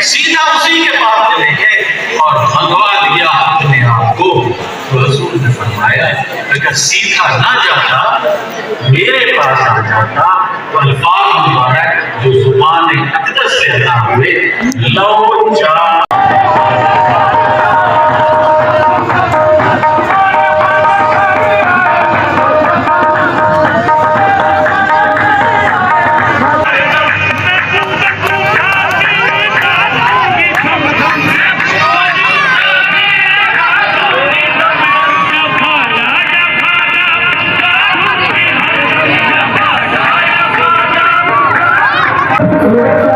सीधा उसी के पास चले गए और मंगवा दिया अपने आप को। तो रसूल ने फरमाया अगर सीधा ना जाता मेरे पास आ जाता तो अल्फाज मुबारक जो जुबान अक़दस से अदा हुए लो जा Yeah.